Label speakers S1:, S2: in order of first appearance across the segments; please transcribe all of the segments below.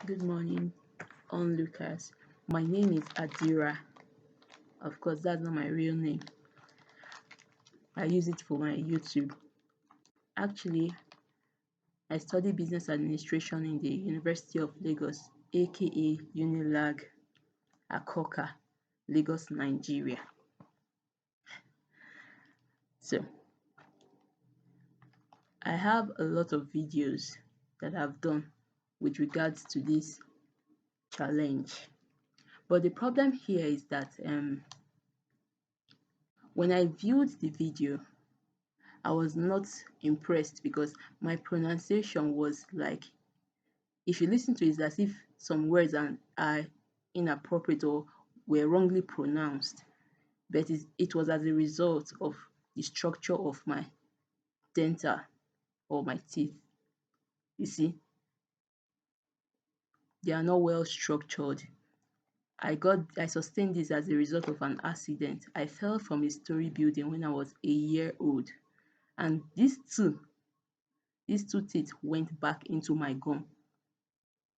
S1: Good morning, onlookers. My name is Adira. Of course, that's not my real name. I use it for my YouTube. Actually, I study business administration in the University of Lagos, aka Unilag, Akoka, Lagos, Nigeria. So, I have a lot of videos that I've done with regards to this challenge. But the problem here is that when I viewed the video, I was not impressed because my pronunciation was like, if you listen to it, it's as if some words are inappropriate or were wrongly pronounced. But it was as a result of the structure of my dental or my teeth. You see, they are not well structured. I sustained this as a result of an accident. I fell from a story building when I was a year old, and these two teeth went back into my gum.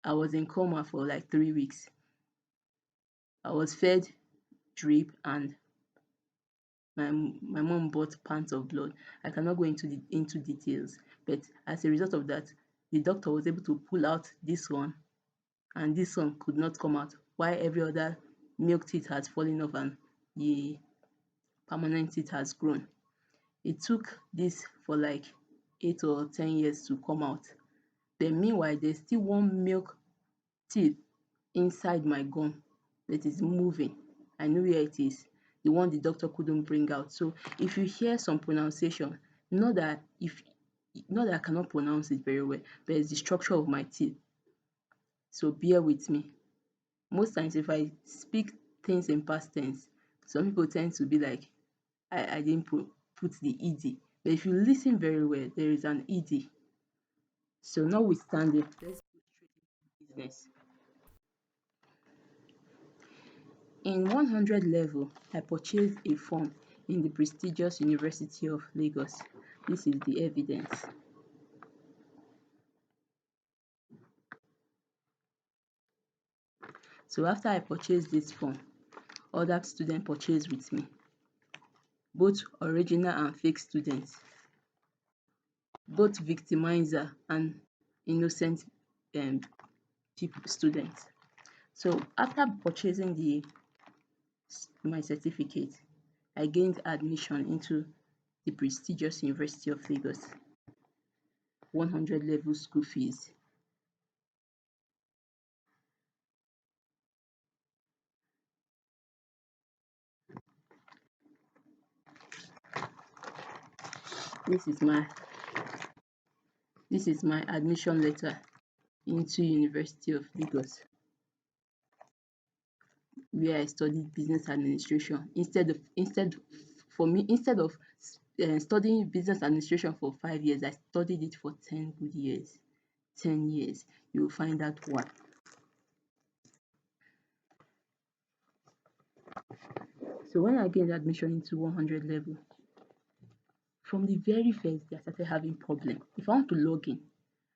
S1: I was in coma for like 3 weeks. I was fed drip and my mom bought pints of blood. I cannot go into details, but as a result of that, the doctor was able to pull out this one, and this one could not come out, while every other milk teeth has fallen off and the permanent teeth has grown. It took this for like 8 or 10 years to come out. But meanwhile, there's still one milk teeth inside my gum that is moving. I know where it is, the one the doctor couldn't bring out. So if you hear some pronunciation, not that I cannot pronounce it very well, but it's the structure of my teeth. So bear with me. Most times if I speak things in past tense, some people tend to be like, I didn't put the ed. But if you listen very well, there is an ed. So notwithstanding, let's go straight into business. In 100 level, I purchased a form in the prestigious University of Lagos. This is the evidence. So after I purchased this form, other students purchased with me, both original and fake students, both victimizer and innocent students. So after purchasing my certificate, I gained admission into the prestigious University of Lagos. 100 level school fees. This is my admission letter into University of Lagos, where I studied business administration. Instead of studying business administration for 5 years, I studied it for 10 good years. 10 years. You will find out why. So when I gained admission into 100 level, from the very first day I started having problem. If I want to log in,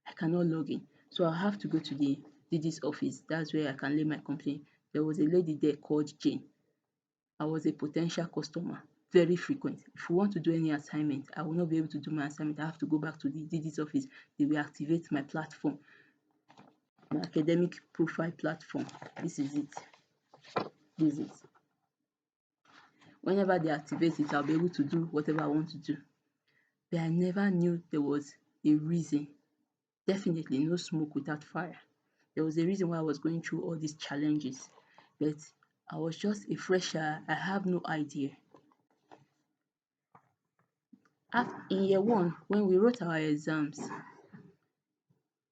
S1: I cannot log in. So I have to go to the DD's office. That's where I can lay my complaint. There was a lady there called Jane. I was a potential customer, very frequent. If we want to do any assignment, I will not be able to do my assignment. I have to go back to the DD's office. They will activate my platform, my academic profile platform. This is it. This is it. Whenever they activate it, I'll be able to do whatever I want to do. But I never knew there was a reason. Definitely no smoke without fire. There was a reason why I was going through all these challenges. But I was just a fresher. I have no idea. In year one, when we wrote our exams,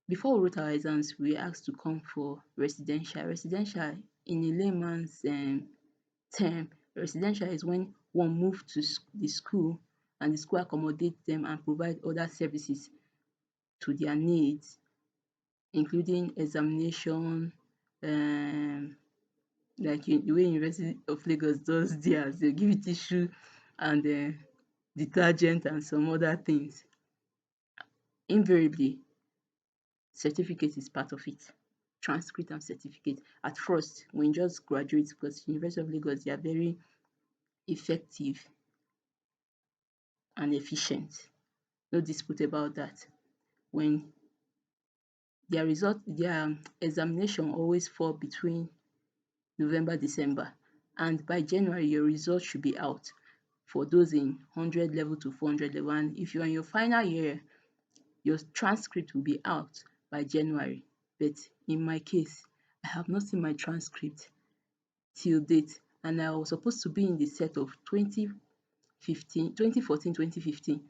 S1: before we wrote our exams, we were asked to come for residential. Residential, in a layman's term, residential is when one moves to the school and the school accommodates them and provide other services to their needs, including examination, like the way University of Lagos does theirs. They give you tissue and detergent and some other things. Invariably, certificate is part of it. transcript and certificate. At first, when you just graduate, because University of Lagos, they are very effective and efficient. No dispute about that. When their examination always fall between November, December, and by January your results should be out for those in 100 level to 400 level. And if you're in your final year, your transcript will be out by January. But in my case, I have not seen my transcript till date, and I was supposed to be in the set of 2014, 2015.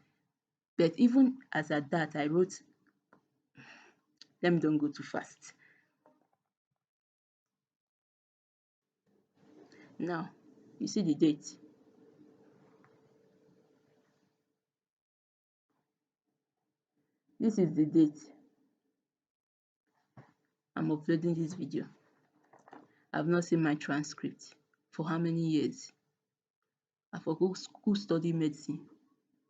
S1: But even as at that, I wrote, let me don't go too fast. Now, you see the date. This is the date I'm uploading this video. I've not seen my transcript for how many years? I for go school study medicine.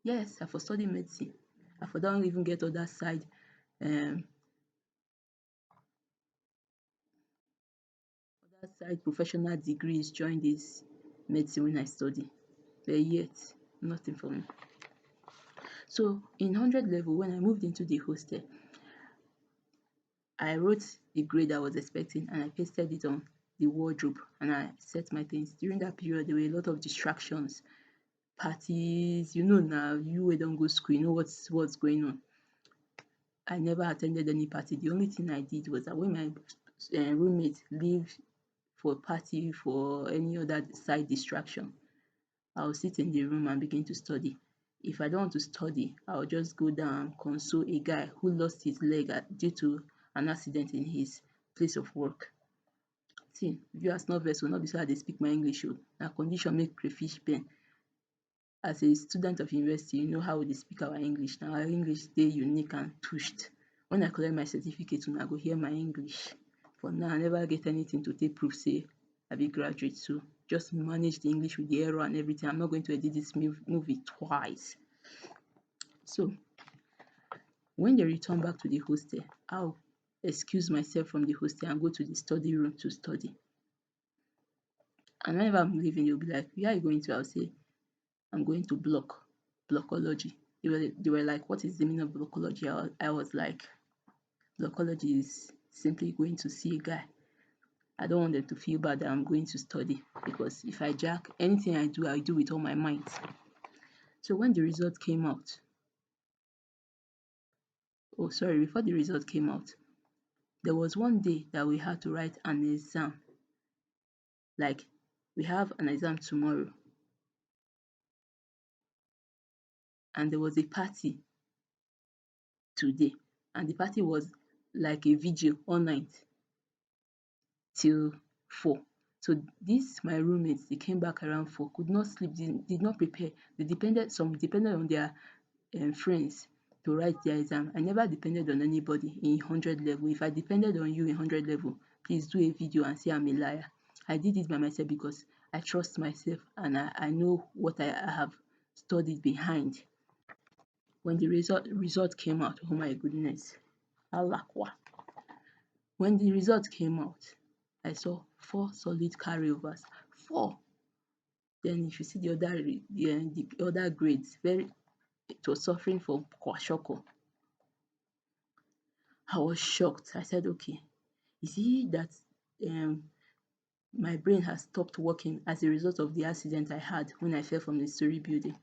S1: Yes, I for study medicine. I for don't even get other side professional degrees join this medicine when I study. But yet, nothing for me. So in 100 level, when I moved into the hostel, I wrote the grade I was expecting and I pasted it on the wardrobe and I set my things. During that period, there were a lot of distractions, parties, you know now, you wey don go school, you know what's going on. I never attended any party. The only thing I did was that when my roommate leave for a party, for any other side distraction, I'll sit in the room and begin to study. If I don't want to study, I'll just go down and console a guy who lost his leg due to an accident in his place of work. See, viewers no vex o, no be so I dey speak my English o, na condition make crayfish bend. As a student of university, you know how we dey speak our English. Na our English dey unique and touched. When I collect my certificate, una go hear my English. For now, I never get anything to take proof say I be graduate, so just manage the English with the error and everything. I'm not going to edit this movie twice. So when they return back to the hostel, I'll excuse myself from the hostel and go to the study room to study. And whenever I'm leaving, they'll be like, where are you going to? I'll say, I'm going to blockology. They were like, what is the meaning of blockology? I was like, blockology is simply going to see a guy. I don't want them to feel bad that I'm going to study, because if I jack, anything I do with all my might. So when the result came out, before the result came out, there was one day that we had to write an exam. Like, we have an exam tomorrow, and there was a party today, and the party was like a vigil all night till 4. So my roommates, they came back around 4, could not sleep, did not prepare. Some depended on their friends to write their exam. I never depended on anybody in 100 level. If I depended on you in 100 level, please do a video and say I'm a liar. I did it by myself because I trust myself and I know what I have studied behind. When the result came out, oh my goodness, Alakwa. When the result came out, I saw 4 solid carryovers. 4. Then if you see the other grades, it was suffering from kwashiorkor. I was shocked. I said, okay, is it that my brain has stopped working as a result of the accident I had when I fell from the story building?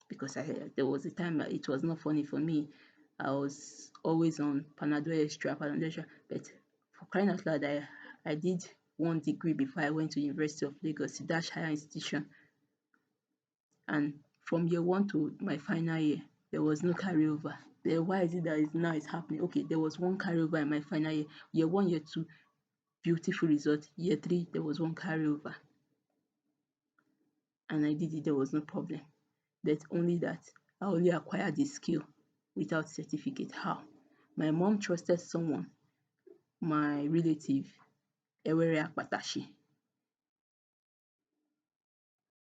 S1: Because there was a time it was not funny for me. I was always on Panadol Extra, but for crying out loud, I did 1 degree before I went to University of Lagos, Dash Higher Institution. And from year 1 to my final year, there was no carryover. Then why is it that now it's happening? Okay, there was 1 carryover in my final year. Year 1, year 2, beautiful result. Year 3, there was 1 carryover. And I did it, there was no problem. But only that I only acquired the skill without certificate. How? My mom trusted someone, my relative, Ewere Akpatashi.